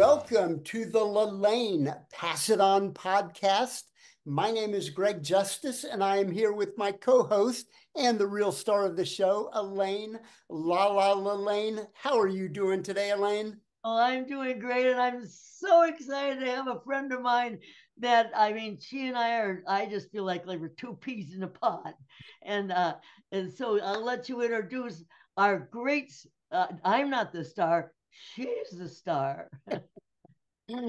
Welcome to the LaLanne Pass It On podcast. My name is Greg Justice, and I am here with my co-host and the real star of the show, Elaine. LaLanne. How are you doing today, Elaine? Oh, I'm doing great, and I'm so excited to have a friend of mine that she and I just feel like we're two peas in a pod, and uh, and so I'll let you introduce our great. I'm not the star; she's the star.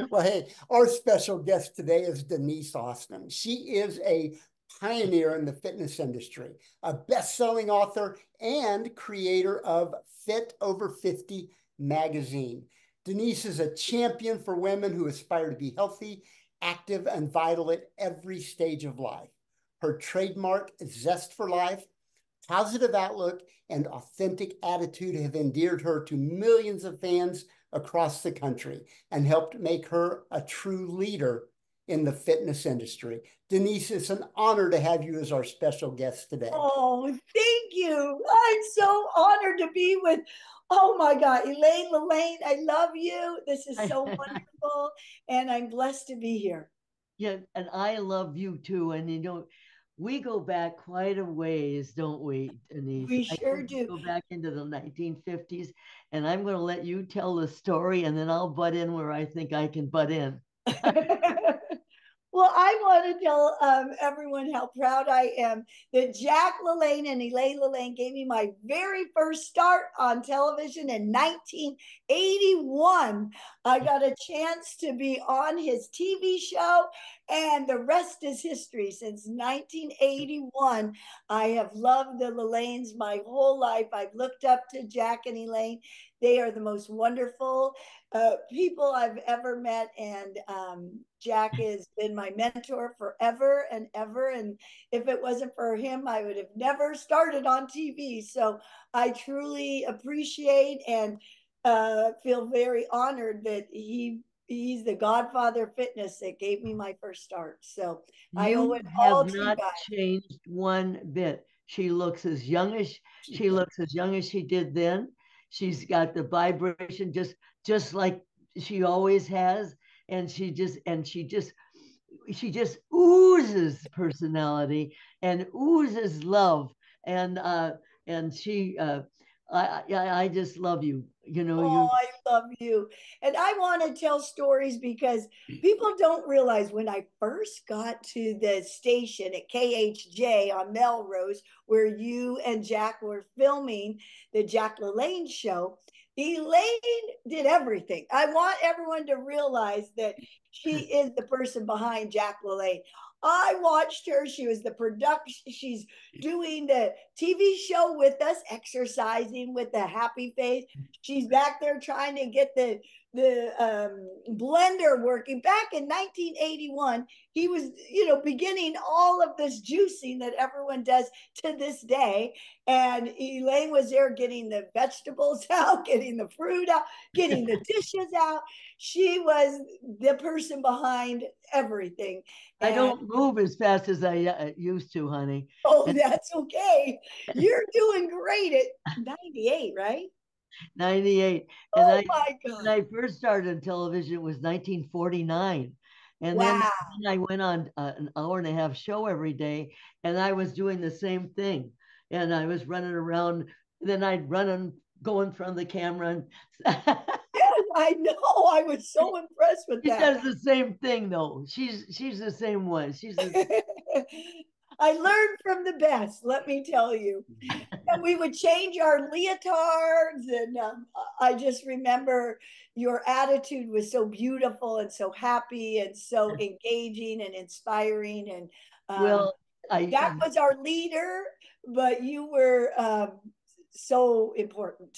Well, hey, our special guest today is Denise Austin. She is a pioneer in the fitness industry, a best-selling author and creator of Fit Over 50 magazine. Denise is a champion for women who aspire to be healthy, active, and vital at every stage of life. Her trademark, Zest for Life, positive outlook, and authentic attitude have endeared her to millions of fans across the country and helped make her a true leader in the fitness industry. Denise, it's an honor to have you as our special guest today. Oh, thank you. I'm so honored to be with, oh my God, LaLanne, I love you. This is so wonderful. And I'm blessed to be here. Yeah, and I love you too. And we go back quite a ways, don't we, Denise? We I sure think we do. go back into the 1950s, and I'm going to let you tell the story, and then I'll butt in where I think I can butt in. Well, I want to tell everyone how proud I am that Jack LaLanne and Elaine LaLanne gave me my very first start on television in 1981. I got a chance to be on his TV show, and the rest is history. Since 1981, I have loved the LaLannes my whole life. I've looked up to Jack and Elaine. They are the most wonderful people I've ever met. And Jack has been my mentor forever and ever. And if it wasn't for him, I would have never started on TV. So I truly appreciate and feel very honored that he's the godfather of fitness that gave me my first start. So I owe You it have all to you not guys. changed one bit. She looks as young as she did then. She's got the vibration just like she always has, and she just oozes personality and oozes love, and she I just love you. You know Oh, you. I love you. And I want to tell stories because people don't realize when I first got to the station at KHJ on Melrose, where you and Jack were filming the Jack LaLanne show, Elaine did everything. I want everyone to realize that she is the person behind Jack LaLanne. I watched her. She was the production. She's doing the TV show with us, exercising with a happy face. She's back there trying to get the blender working. Back in 1981, he was, beginning all of this juicing that everyone does to this day. And Elaine was there getting the vegetables out, getting the fruit out, getting the dishes out. She was the person behind everything. I And don't move as fast as I used to, honey. oh, And that's okay. You're doing great at 98, right? 98. And Oh I my when God. I first started in television, it was 1949. And then Wow. I went on an hour and a half show every day, and I was doing the same thing. And I was running around. Then I'd run and go in front of the camera. And Yes, I know. I was so impressed with she that. does the same thing, though. She's the same one. She's the I learned from the best, let me tell you. And we would change our leotards. And I just remember your attitude was so beautiful and so happy and so engaging and inspiring. And well. I Jack was our leader, but you were so important.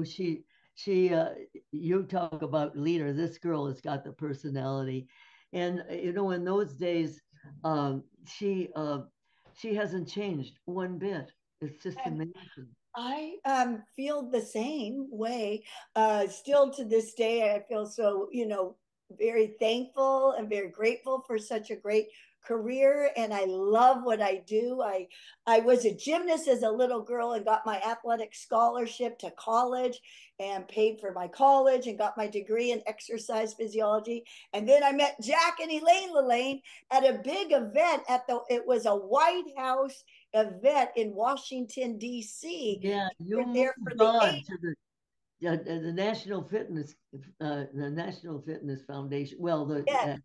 she you talk about leader. This girl has got the personality, and in those days, she hasn't changed one bit. It's just And amazing. I feel the same way. Still to this day, I feel so, very thankful and very grateful for such a great career and I love what I do. I was a gymnast as a little girl and got my athletic scholarship to college and paid for my college and got my degree in exercise physiology. And then I met Jack and Elaine LaLanne at a big event it was a White House event in Washington, D.C. Yeah, We you were there for moved the on eight. to the National Fitness Foundation. Well, Yeah,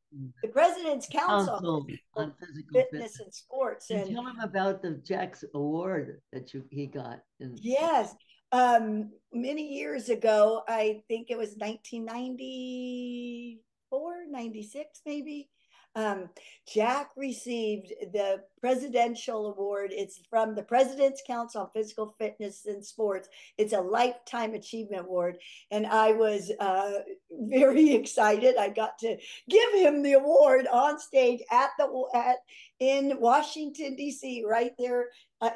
the President's Council Council on on Physical Fitness Fitness. and Sports. And And tell him about the Jack's Award that he got. yes, many years ago, I think it was 1994, 96, maybe. Jack received the Presidential Award. It's from the President's Council on Physical Fitness and Sports. It's a Lifetime Achievement Award. And I was very excited. I got to give him the award on stage in Washington, D.C., right there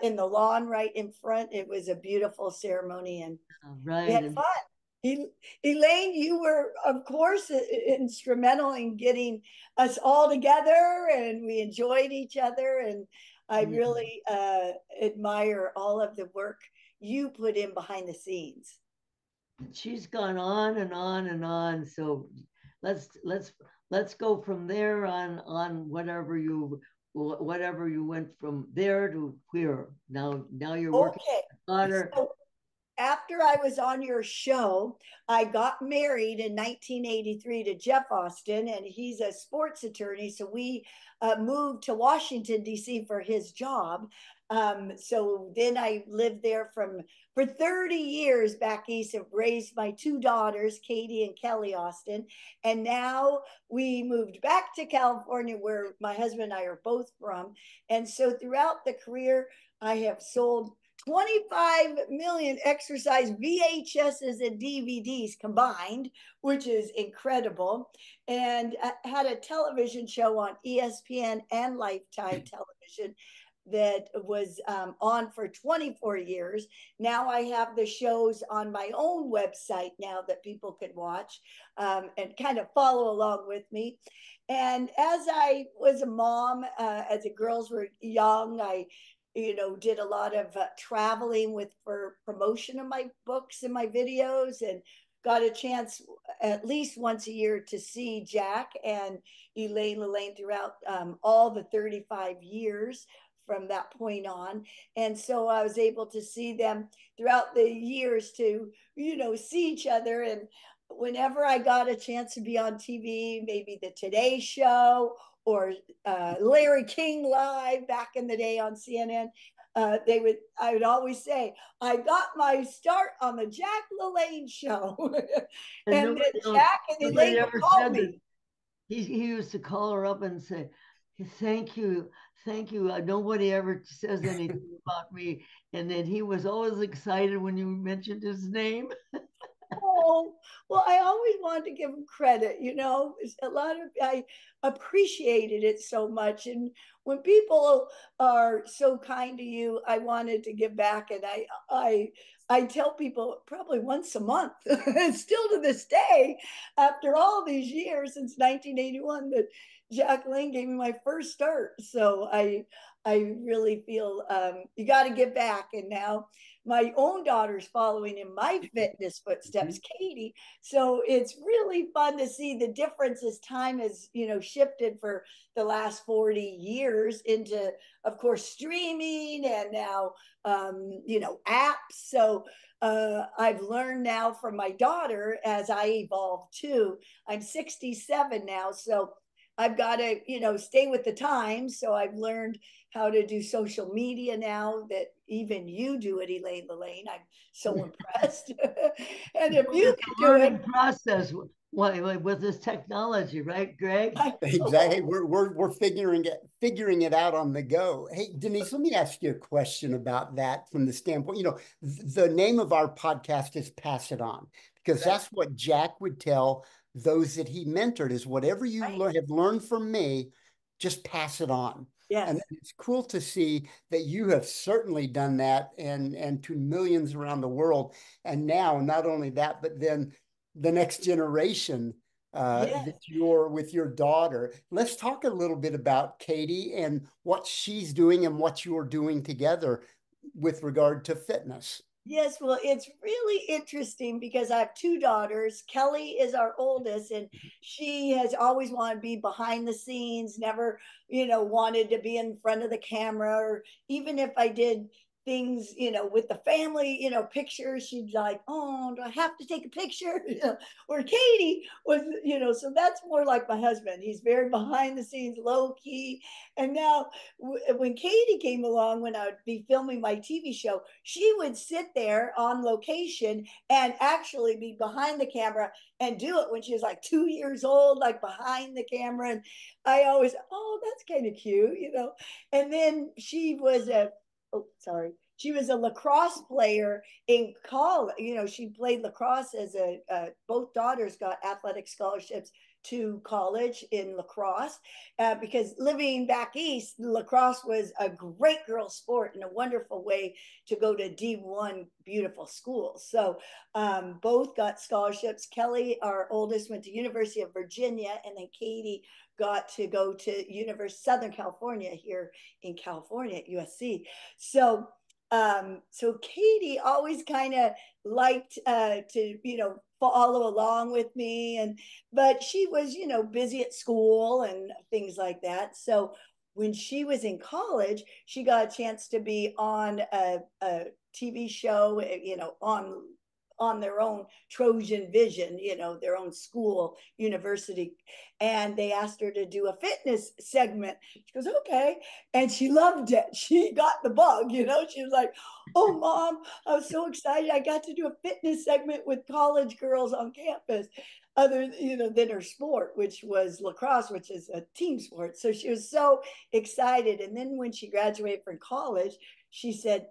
in the lawn right in front. It was a beautiful ceremony and we right. had fun. Elaine, you were, of course, instrumental in getting us all together and we enjoyed each other. And I Yeah. really admire all of the work you put in behind the scenes. She's gone on and on and on. So let's go from there on whatever you went from there to here. Now you're working Okay. with your daughter. So after I was on your show, I got married in 1983 to Jeff Austin, and he's a sports attorney. So we moved to Washington, D.C. for his job. So then I lived there for 30 years back east. Have raised my two daughters, Katie and Kelly Austin, and now we moved back to California, where my husband and I are both from. And so throughout the career, I have sold 25 million exercise VHSs and DVDs combined, which is incredible. And I had a television show on ESPN and Lifetime Television that was on for 24 years. Now I have the shows on my own website now that people can watch and kind of follow along with me. And as I was a mom, as the girls were young, I did a lot of traveling for promotion of my books and my videos and got a chance at least once a year to see Jack and Elaine LaLanne throughout all the 35 years from that point on. And so I was able to see them throughout the years to, see each other. And whenever I got a chance to be on TV, maybe the Today Show or Larry King Live back in the day on CNN, I would always say, I got my start on the Jack LaLanne show. And And then Jack and nobody Elaine would ever call said that. me. He used to call her up and say, thank you, thank you. Nobody ever says anything about me. And then he was always excited when you mentioned his name. Oh, well, I always wanted to give him credit, I appreciated it so much. And when people are so kind to you, I wanted to give back. And I tell people probably once a month, still to this day, after all these years since 1981, that Jacqueline gave me my first start. So I really feel you got to give back. And now my own daughter's following in my fitness footsteps, Katie. So it's really fun to see the difference as time has, shifted for the last 40 years into, of course, streaming and now, apps. So I've learned now from my daughter as I evolve too. I'm 67 now. So I've got to, stay with the times. So I've learned how to do social media now that even you do it, Elaine LaLanne. I'm so impressed. And if you can do it, Learning process with this technology, right, Greg? Exactly. We're figuring it out on the go. Hey, Denise, let me ask you a question about that from the standpoint, the name of our podcast is Pass It On, because that's what Jack would tell those that he mentored is whatever you have learned from me, just pass it on. Yes. And it's cool to see that you have certainly done that and to millions around the world. And now not only that, but then the next generation Yes. with your daughter. Let's talk a little bit about Katie and what she's doing and what you're doing together with regard to fitness. Yes, well, it's really interesting because I have two daughters. Kelly is our oldest, and she has always wanted to be behind the scenes, never, wanted to be in front of the camera. Or even if I did things, with the family, pictures, she'd like, oh, do I have to take a picture? Where Katie was, so that's more like my husband. He's very behind the scenes, low key. And now when Katie came along, when I would be filming my TV show, she would sit there on location and actually be behind the camera and do it when she was like 2 years old, like behind the camera. And I always, oh, that's kind of cute. And then she was a lacrosse player in college. She played lacrosse both daughters got athletic scholarships to college in lacrosse, because living back east, lacrosse was a great girl sport and a wonderful way to go to D1 beautiful schools. So both got scholarships. Kelly, our oldest, went to University of Virginia, and then Katie got to go to University Southern California here in California at USC. So Katie always kind of liked to follow along with me, but she was busy at school and things like that. So when she was in college, she got a chance to be on a TV show, on their own Trojan Vision, their own school, university. And they asked her to do a fitness segment. She goes, okay. And she loved it. She got the bug, she was like, oh, Mom, I was so excited. I got to do a fitness segment with college girls on campus, other, than her sport, which was lacrosse, which is a team sport. So she was so excited. And then when she graduated from college, she said,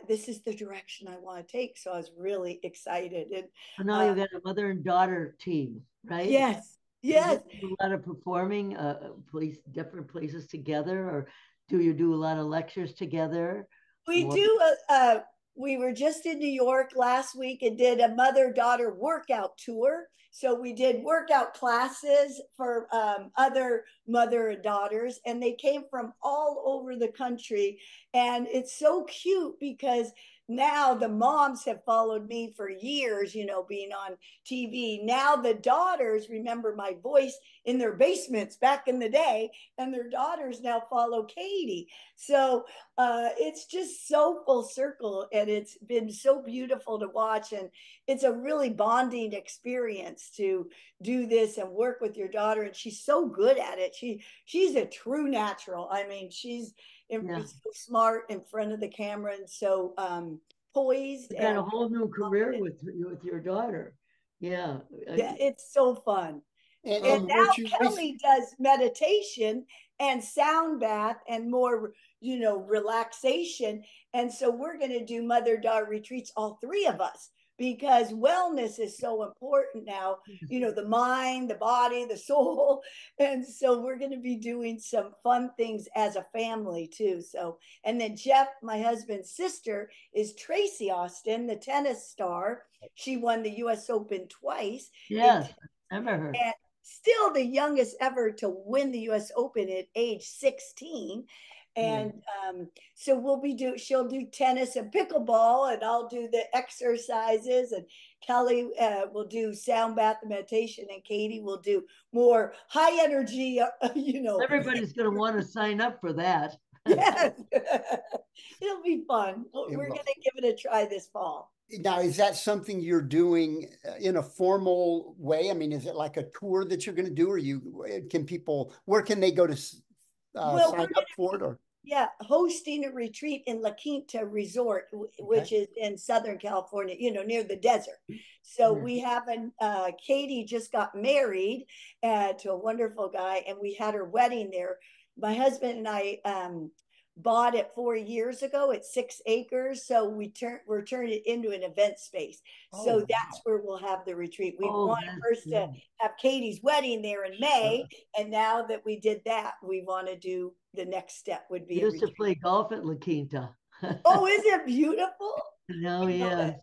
this is the direction I want to take. So I was really excited. And So now you got a mother and daughter team, right? yes, Do you yes, do a lot of performing, different places together, or do you do a lot of lectures together? we Or do. We were just in New York last week and did a mother-daughter workout tour. So we did workout classes for other mother and daughters, and they came from all over the country. And it's so cute because now the moms have followed me for years, being on TV. Now the daughters remember my voice in their basements back in the day, and their daughters now follow Katie. So it's just so full circle, and it's been so beautiful to watch. And it's a really bonding experience to do this and work with your daughter. And she's so good at it. She's a true natural. I mean, she's yeah, so smart in front of the camera, and so poised you got a and whole new career confident. with your daughter. Yeah. Yeah, it's so fun. And And weren't you now Kelly does meditation and sound bath and more, relaxation. And so we're going to do mother daughter retreats, all three of us, because wellness is so important now, the mind, the body, the soul. And so we're going to be doing some fun things as a family too. So, and then Jeff, my husband's sister, is Tracy Austin, the tennis star. She won the US Open twice in Yes, I remember her. and still the youngest ever to win the US Open at age 16. Yeah. And so she'll do tennis and pickleball, and I'll do the exercises, and Kelly will do sound bath and meditation, and Katie will do more high energy, Everybody's going to want to sign up for that. yes. It'll be fun. it We're going will. to give it a try this fall. Now, is that something you're doing in a formal way? I mean, is it like a tour that you're going to do, or where can they go to Well, sign we're up for it? Or hosting a retreat in La Quinta Resort, okay, which is in Southern California, near the desert. So Yeah. we have Katie just got married to a wonderful guy, and we had her wedding there. My husband and I bought it 4 years ago. It's 6 acres, so we're turning it into an event space. So oh that's wow, where we'll have the retreat. We Oh, wanted that's first to good. have Katie's wedding there in May, and now that we did that, we want to do the next step would I be a used to retreat. play golf at La Quinta. Oh, is it beautiful? No, I love yes.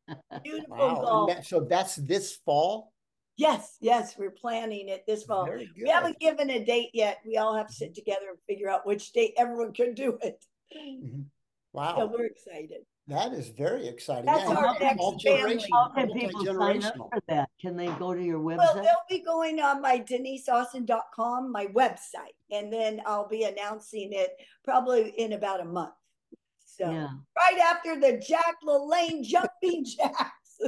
it. Beautiful wow, and golf. so that's this fall. Yes, yes, we're planning it this fall. Very We good. haven't given a date yet. We all have to sit together and figure out which date everyone can do it. So Wow. we're excited. That is very exciting. That's Yeah, our next family. How can people sign up multi-generational. for that? Can they go to your Well, website? they'll be going on my DeniseAustin.com, my website, and then I'll be announcing it probably in about a month. So Yeah. right after the Jack LaLanne Jumping Jacks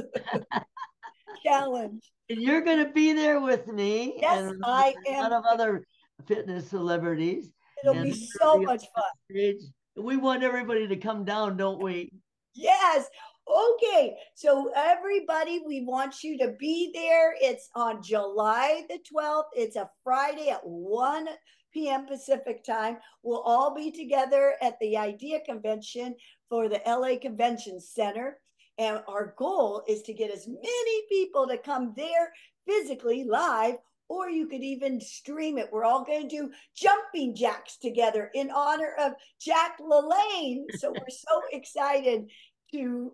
challenge. And you're going to be there with me Yes, and I a lot am. of other fitness celebrities. It'll And be we're so gonna be much on fun. stage. We want everybody to come down, don't we? Yes. Okay. So, everybody, we want you to be there. It's on July the 12th. It's a Friday at 1 p.m. Pacific time. We'll all be together at the IDEA convention for the LA Convention Center. And our goal is to get as many people to come there physically live, or you could even stream it. We're all going to do jumping jacks together in honor of Jack LaLanne. So we're so excited to,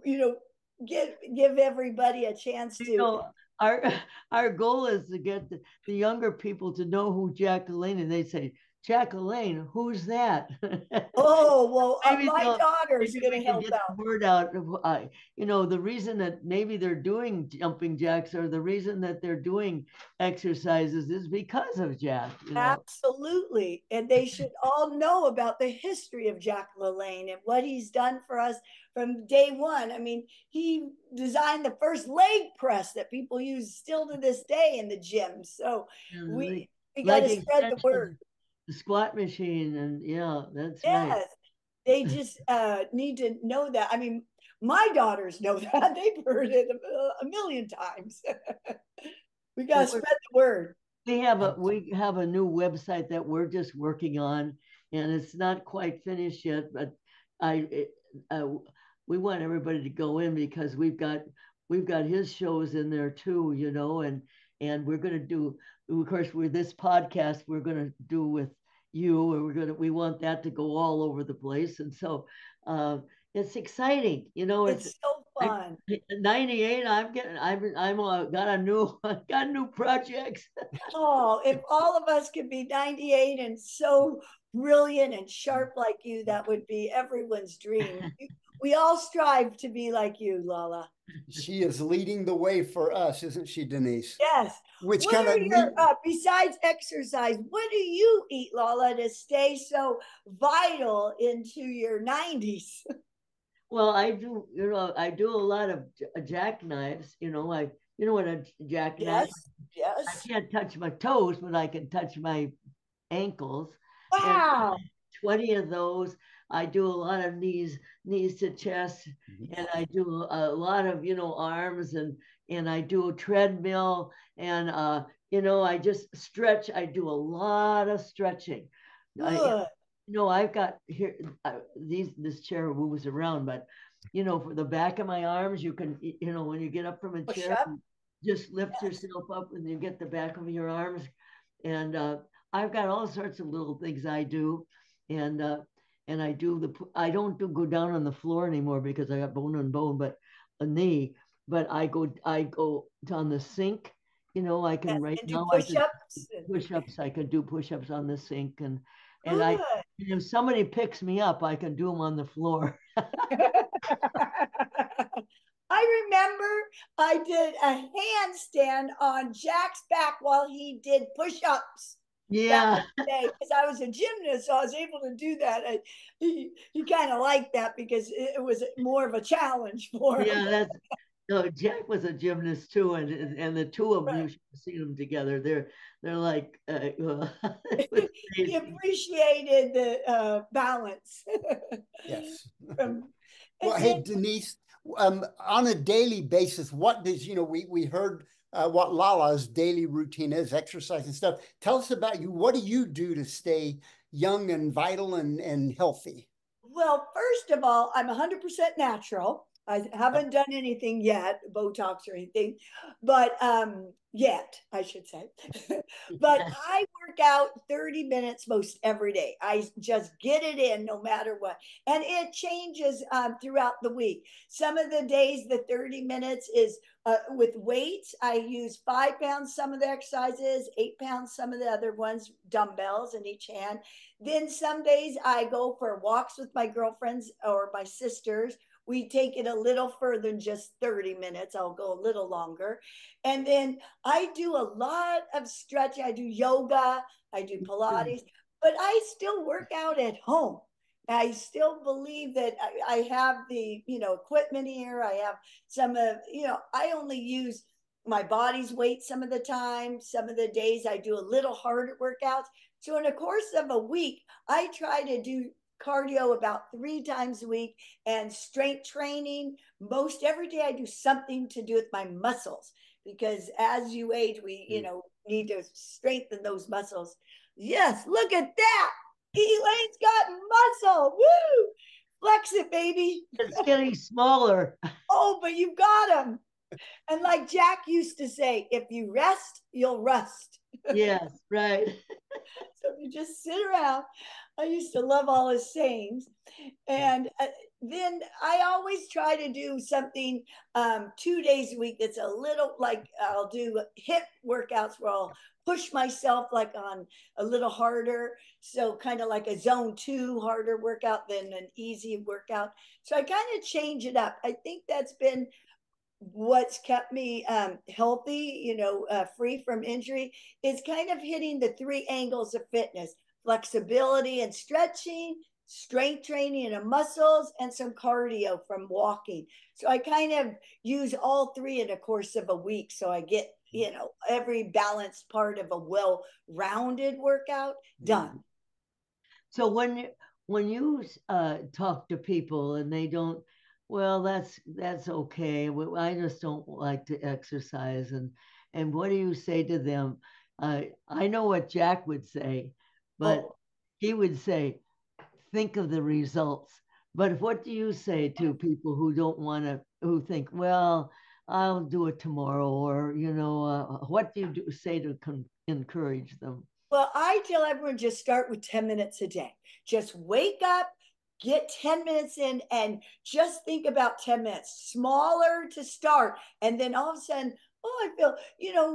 give everybody a chance You to. know, our our goal is to get the younger people to know who Jack LaLanne, and they say, Jack LaLanne, who's that? Oh, well, maybe my they'll daughter's maybe going we to can help get out. the word out of the reason that maybe they're doing jumping jacks, or the reason that they're doing exercises, is because of Jack. Absolutely. And they should all know about the history of Jack LaLanne and what he's done for us from day one. I mean, he designed the first leg press that people use still to this day in the gym. So And we got leg to spread the word. extension, the squat machine, and yeah, that's right. Yes. They just need to know that. I mean, my daughters know that. They've heard it a million times. We got to Well, spread the word. we have a new website that we're just working on, and it's not quite finished yet. But I, it, we want everybody to go in because we've got his shows in there too, and we're going to do, of course, with this podcast we're going to do with you, and we want that to go all over the place, and so it's exciting, It's so I, fun. 98. I'm got a new got new projects. Oh, if all of us could be 98 and so brilliant and sharp like you, that would be everyone's dream. We all strive to be like you, Lala. She is leading the way for us, isn't she, Denise? Yes. Which What kind are of your, besides exercise, what do you eat, Lala, to stay so vital into your 90s? Well, I do a lot of jackknives. You know what a jackknife? Yes. I Yes. can't touch my toes, but I can touch my ankles, and Wow. 20 of those. I do a lot of knees to chest, and I do a lot of arms, and I do a treadmill, and I just stretch. I do a lot of stretching. I Good. I've got here this chair moves around, but for the back of my arms, you can when you get up from a Push chair, up. just lift Yes. yourself up and you get the back of your arms. And I've got all sorts of little things I do, and I don't go down on the floor anymore because I got bone on bone, but a knee. But I go on the sink. I can Yes. right And do now I push could ups. push ups. I could do push ups on the sink, and Good. if somebody picks me up, I can do them on the floor. I remember I did a handstand on Jack's back while he did push-ups back in Yeah, the day because I was a gymnast, so I was able to do that. He kind of liked that because it was more of a challenge for him. yeah, that's no. Jack was a gymnast too, and the two of them, you Right. should have seen them together. They're like it was He crazy. appreciated the balance yes. from Well, and hey, then Denise, on a daily basis, what does, we heard what Lala's daily routine is, exercise and stuff. Tell us about you. What do you do to stay young and vital and healthy? well, first of all, I'm 100% natural. I haven't done anything yet, Botox or anything, but yet, I should say. But I work out 30 minutes most every day. I just get it in no matter what. And it changes throughout the week. Some of the days, the 30 minutes is with weights. I use 5 pounds, some of the exercises, 8 pounds, some of the other ones, dumbbells in each hand. Then some days I go for walks with my girlfriends or my sisters. We take it a little further than just 30 minutes. I'll go a little longer. And then I do a lot of stretching. I do yoga, I do Pilates, but I still work out at home. I still believe that I have the, equipment here. I have some of, I only use my body's weight some of the time. Some of the days I do a little harder workouts. So in the course of a week, I try to do cardio about 3 times a week and strength training. Most every day I do something to do with my muscles because as you age, we, need to strengthen those muscles. Yes, look at that. Elaine's got muscle. Woo! Flex it, baby. It's getting smaller. Oh, but you've got them. And like Jack used to say, if you rest, you'll rust. Yes, right. So if you just sit around, I used to love all his sayings. And then I always try to do something 2 days a week that's a little like I'll do hip workouts where I'll push myself like on a little harder. So kind of like a zone 2 harder workout than an easy workout. So I kind of change it up. I think that's been what's kept me healthy, free from injury, is kind of hitting the 3 angles of fitness: flexibility and stretching, strength training and muscles, and some cardio from walking. So I kind of use all 3 in the course of a week. So I get, every balanced part of a well-rounded workout done. So when you talk to people and they don't, well, that's okay. I just don't like to exercise, and what do you say to them? I know what Jack would say, but he would say, think of the results. But what do you say to people who don't want to, who think, well, I'll do it tomorrow, or what do you say to encourage them? Well, I tell everyone just start with 10 minutes a day. Just wake up, get 10 minutes in, and just think about 10 minutes. Smaller to start. And then all of a sudden, I feel,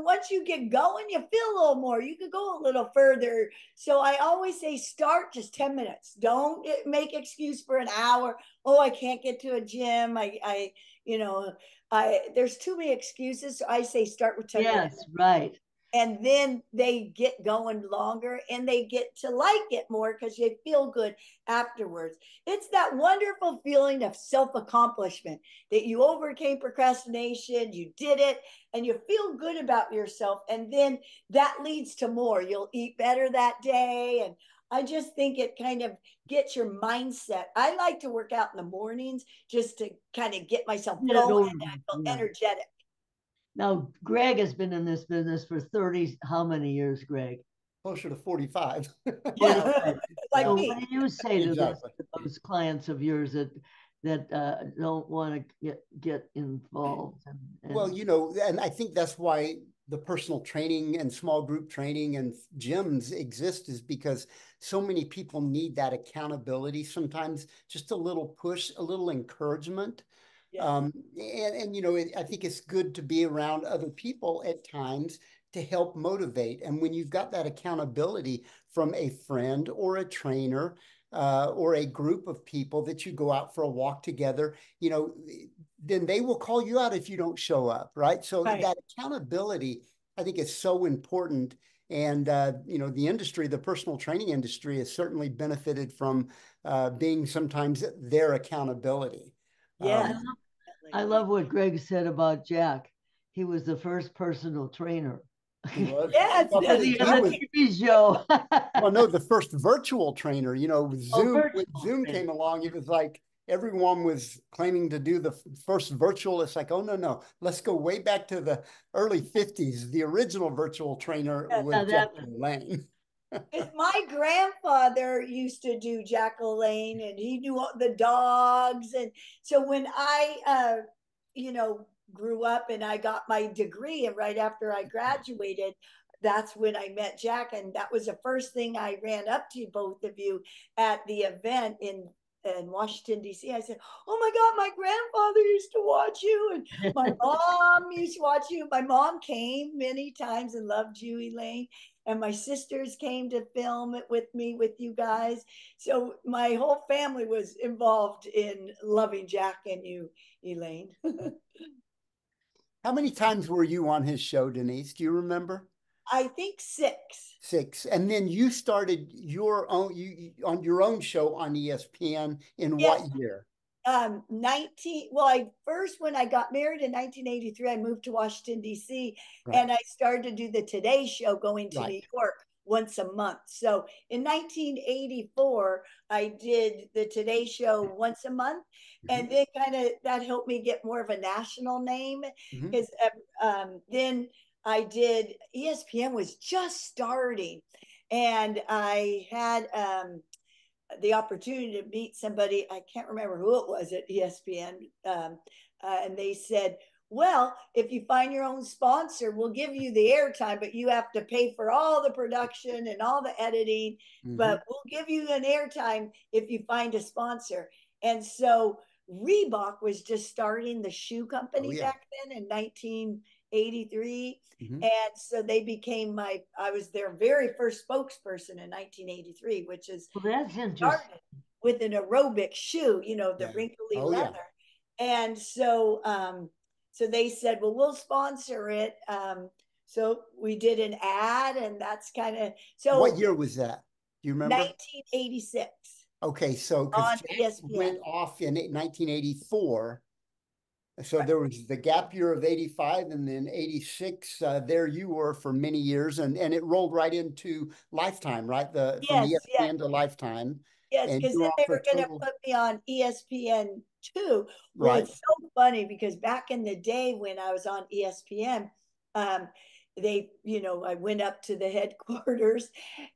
once you get going, you feel a little more. You could go a little further. So I always say start just 10 minutes. Don't make excuse for an hour. Oh, I can't get to a gym. There's too many excuses. So I say start with 10 minutes. Yes, right. And then they get going longer and they get to like it more because they feel good afterwards. It's that wonderful feeling of self-accomplishment that you overcame procrastination, you did it, and you feel good about yourself. And then that leads to more. You'll eat better that day. And I just think it kind of gets your mindset. I like to work out in the mornings just to kind of get myself going and I feel energetic. Now, Greg has been in this business for 30, how many years, Greg? Closer to 45. Yeah, like so me. what do you say to those clients of yours that don't want to get involved? Well, and I think that's why the personal training and small group training and gyms exist, is because so many people need that accountability. Sometimes just a little push, a little encouragement. Yeah. I think it's good to be around other people at times to help motivate. And when you've got that accountability from a friend or a trainer or a group of people that you go out for a walk together, then they will call you out if you don't show up, right? So that accountability, I think, is so important. And, the industry, the personal training industry, has certainly benefited from being sometimes their accountability. Yeah. I love what Greg said about Jack. He was the first personal trainer. He was. Yes. Well, the TV show. Well, no, the first virtual trainer, Zoom, when Zoom came along, it was like everyone was claiming to do the first virtual. It's like, oh, no. Let's go way back to the early 50s. The original virtual trainer was LaLanne. Because my grandfather used to do Jack LaLanne, and he knew all the dogs. And so when you know, grew up and I got my degree, and right after I graduated, that's when I met Jack. And that was the first thing I ran up to both of you at the event in Washington, D.C. I said, "Oh my God, my grandfather used to watch you, and my mom used to watch you." My mom came many times and loved you, Elaine. And my sisters came to film it with me, with you guys. So my whole family was involved in loving Jack and you, Elaine. How many times were you on his show, Denise? Do you remember? I think six. Six. And then you started your own on your own show on ESPN in what Yes, year? 19, well, I first, when I got married in 1983, I moved to Washington, D.C., Right. and I started to do the Today Show, going to Right. New York once a month. So in 1984, I did the Today Show once a month, Mm-hmm. and then kind of that helped me get more of a national name, Mm-hmm. because then I did, ESPN was just starting, and I had the opportunity to meet somebody. I can't remember who it was at ESPN. And they said, "Well, if you find your own sponsor, we'll give you the airtime, but you have to pay for all the production and all the editing. Mm-hmm. But we'll give you an airtime if you find a sponsor." And so Reebok was just starting the shoe Oh company yeah. back then in 1983. Mm-hmm. And so they became I was their very first spokesperson in 1983, which is Well, that's interesting. started with an aerobic shoe, you know, the Yeah. wrinkly Oh yeah. leather. And so, so they said, "Well, we'll sponsor it." So we did an ad, and that's kind of What so year was that? Do you remember? 1986 Okay, so because on Jack ESPN. went off in 1984, so there was the gap year of 85 and then 86. There you were for many years, and it rolled right into Lifetime, right? The from Yes, yes, ESPN to Lifetime, yes, and because you were then on they for were a going to total, put me on ESPN too. Well, right? it's so funny because back in the day when I was on ESPN, um, they, you know, I went up to the headquarters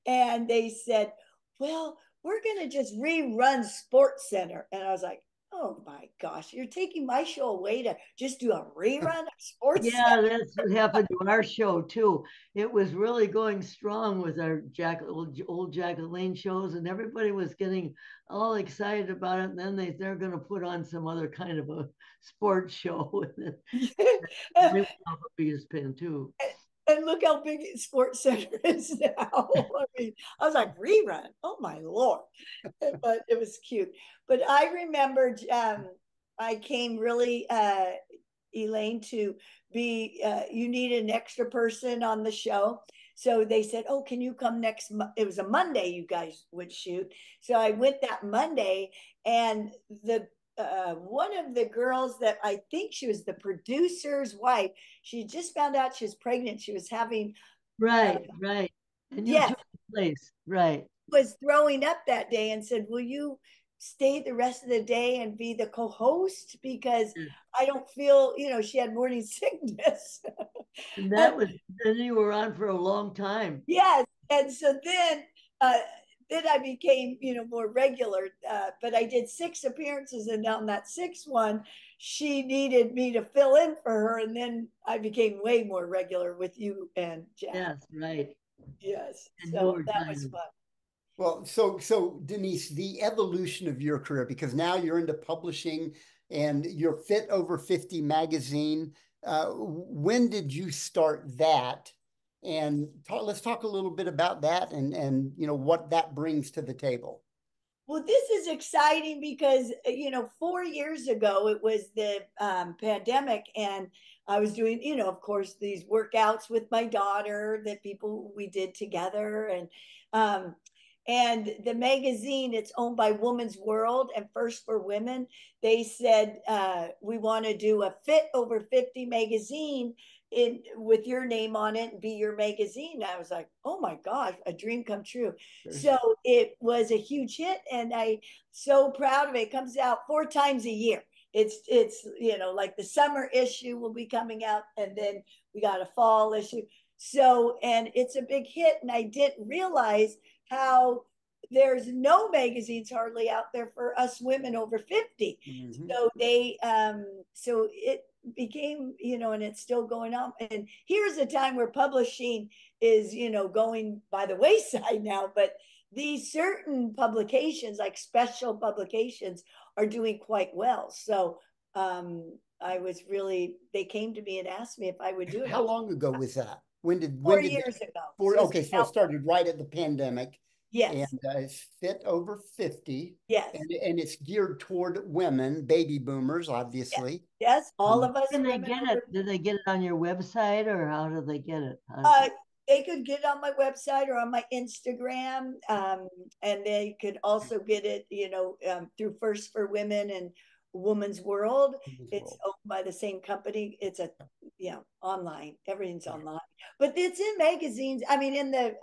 and they said, "Well, we're going to just rerun Sports Center." And I was like, "Oh my gosh, you're taking my show away to just do a rerun of Sports Yeah, Center?" that's what happened to our show too. It was really going strong with our old Jack LaLanne shows, and everybody was getting all excited about it. And then they're going to put on some other kind of a sports show, and they went off of ESPN too. And look how big Sports Center is now. I mean, I was like, rerun. Oh my Lord. But it was cute. But I remembered I came really, Elaine, to be, you needed an extra person on the show. So they said, "Oh, can you come next?" It was a Monday you guys would shoot. So I went that Monday, and the one of the girls that I think she was the producer's wife, she just found out she was pregnant. She was having, uh, Right, right. And you yes, took the place, right? was throwing up that day and said, "Will you stay the rest of the day and be the co-host? Because I don't feel, you know," she had morning sickness. And that was then you were on for a long time. Yes. And so uh, then I became, you know, more regular. But I did six appearances, and on that sixth one, she needed me to fill in for her. And then I became way more regular with you and Jack. Yes, right. Yes. And you So were that was time. fun. Well, so Denise, the evolution of your career, because now you're into publishing and your Fit Over 50 magazine. When did you start that? And let's talk a little bit about that and you know what that brings to the table. Well, this is exciting because, you know, 4 years ago it was the pandemic, and I was doing, you know, of course, these workouts with my daughter that people we did together, um, and the magazine, it's owned by Woman's World and First for Women. They said, "We want to do a Fit Over 50 magazine in with your name on it and be your magazine." I was like, "Oh my gosh, a dream come true." There's So it was a huge hit, and I so proud of it. It comes out 4 times a year. It's, you know, like the summer issue will be coming out, and then we got a fall issue. So, and it's a big hit. And I didn't realize how there's no magazines hardly out there for us women over 50. Mhm. So so it became, and it's still going on. And here's a time where publishing is, going by the wayside now, but these certain publications, like special publications, are doing quite well. So they came to me and asked me if I would do it. How long ago was that? When Four did years ago. four? So Okay, so it started right at the pandemic, and yes, it's fit over 50, yes, and it's geared toward women, baby boomers, yes, obviously. yes. All Um, of us Can they women get it? over. Do they get it on your website, or how do they get it? Uh, they could get it on my website or on my Instagram, and they could also get it, through First for Women and Woman's World. It's owned by the same company. It's online. Everything's yeah. online, but it's in magazines. I mean, in the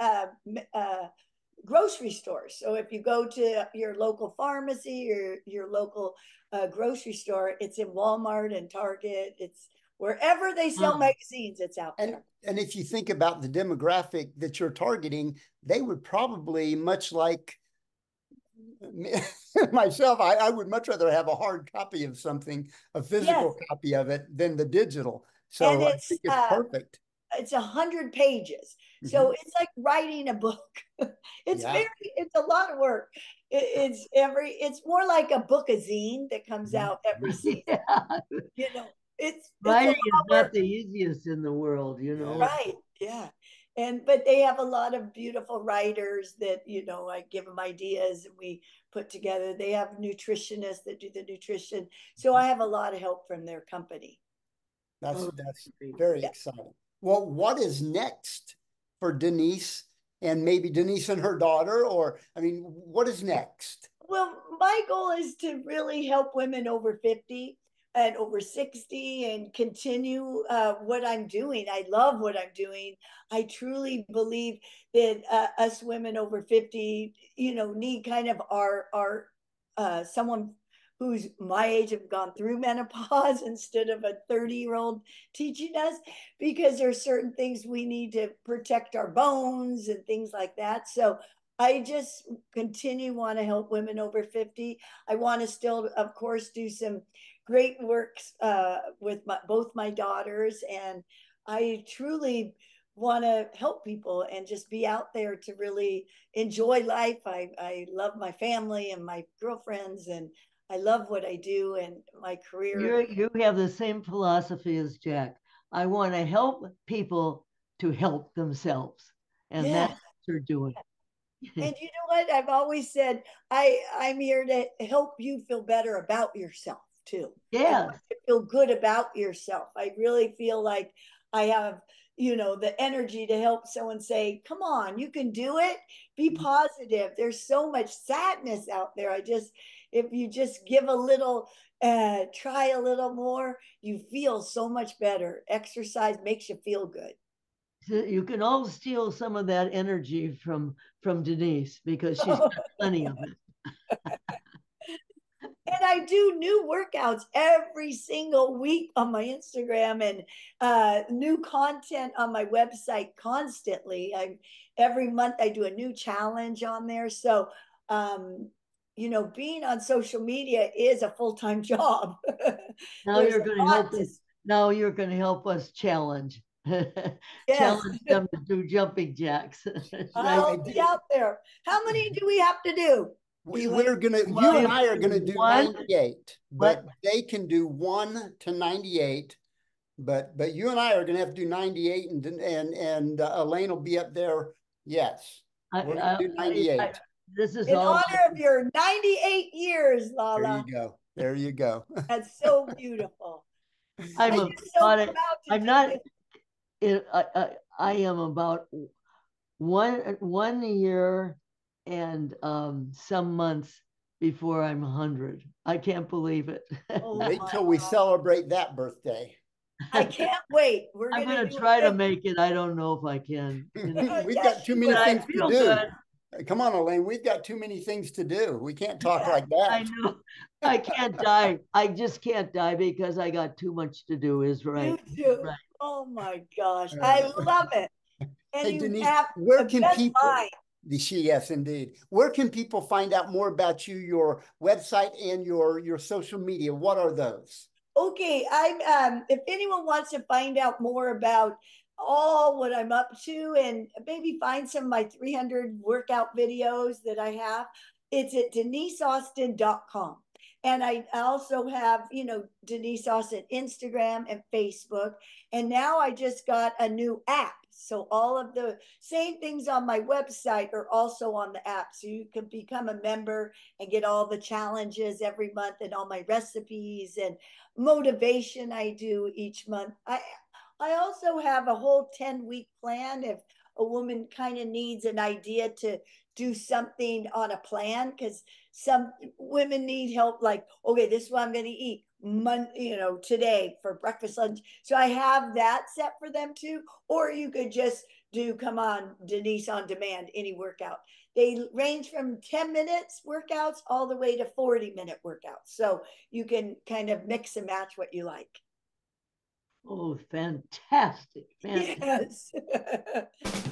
grocery stores. So if you go to your local pharmacy or your local grocery store, it's in Walmart and Target. It's wherever they sell magazines, it's out there. And if you think about the demographic that you're targeting, they would probably, much like myself, I would much rather have a hard copy of something, a physical Yes, copy of it, than the digital. and So I think it's perfect. it's 100 pages, so Mhm. it's like writing a book. Yeah. It's a lot of work. It's more like a book a zine that comes Mhm. out every season. Yeah. You know, it's a lot Writing is of not work. the easiest in the world, Yeah. Right. Yeah. But they have a lot of beautiful writers that, I give them ideas and we put together. They have nutritionists that do the nutrition. So I have a lot of help from their company. Oh, That's very Yeah. exciting. Well, what is next for Denise, and maybe Denise and her daughter? Or, I mean, what is next? Well, my goal is to really help women over 50 and over 60 and continue what I'm doing. I love what I'm doing. I truly believe that us women over 50, need kind of our someone who's my age have gone through menopause instead of a 30-year-old teaching us, because there's certain things we need to protect our bones and things like that. So I just want to help women over 50. I want to still, of course, do some great works with both my daughters. And I truly want to help people and just be out there to really enjoy life. I love my family and my girlfriends, and I love what I do and my career. you have the same philosophy as Jack. I want to help people to help themselves, and that's Yeah. what you're doing. And you know what? I've always said I'm here to help you feel better about yourself too. I want Yes. you to feel good about yourself. I really feel like I have, the energy to help someone say, "Come on, you can do it. Be positive." There's so much sadness out there. If you just give a little, try a little more, you feel so much better. Exercise makes you feel good. You can all steal some of that energy from Denise because she's got plenty of it. And I do new workouts every single week on my Instagram and new content on my website constantly. Every month I do a new challenge on there. So, being on social media is a full-time job. Now There's you're a going to lot help to. us. Now you're going to help us challenge. Yes, Challenge them to do jumping jacks. Right? I'll be out there. How many do we have to do? We're gonna, Well, you you and I are do gonna do one. 98, What? but they can do 1 to 98. But you and I are gonna have to do 98, and Elaine will be up there. Yes, I, we're gonna I, do I, 98. this is In all honor my. of your 98 years, There you Lala. go. There you go. That's so beautiful. I'm And you're so about it. proud to I'm do not. this. I am about 1 year and some months before I'm 100. I can't believe it. Oh Wait my till we God. celebrate that birthday. I can't wait. We're I'm going to gonna do try to it. make it. I don't know if I can. We've Yes, got too you many But I will. things to feel do. good. Come on, Elaine. We've got too many things to do. We can't talk Yeah, like I that. know. I can't die. I just can't die because I got too much to do. Is you right. too. Right. Oh my gosh. I Uh, love it. And Hey, you Denise, have where a can best people, mind. yes, indeed. Where can people find out more about you, your website and your social media? What are those? Okay, I'm if anyone wants to find out more about all what I'm up to and maybe find some of my 300 workout videos that I have, it's at deniseaustin.com. And I also have, Denise Austin Instagram and Facebook. And now I just got a new app. So all of the same things on my website are also on the app. So you can become a member and get all the challenges every month and all my recipes and motivation I do each month. I also have a whole 10-week plan if a woman kind of needs an idea to do something on a plan, because some women need help, like, okay, this is what I'm going to eat today for breakfast, lunch. So I have that set for them too. Or you could just do, come on, Denise on demand, any workout. They range from 10 minutes workouts all the way to 40-minute workouts. So you can kind of mix and match what you like. Oh, fantastic. Fantastic. Yes.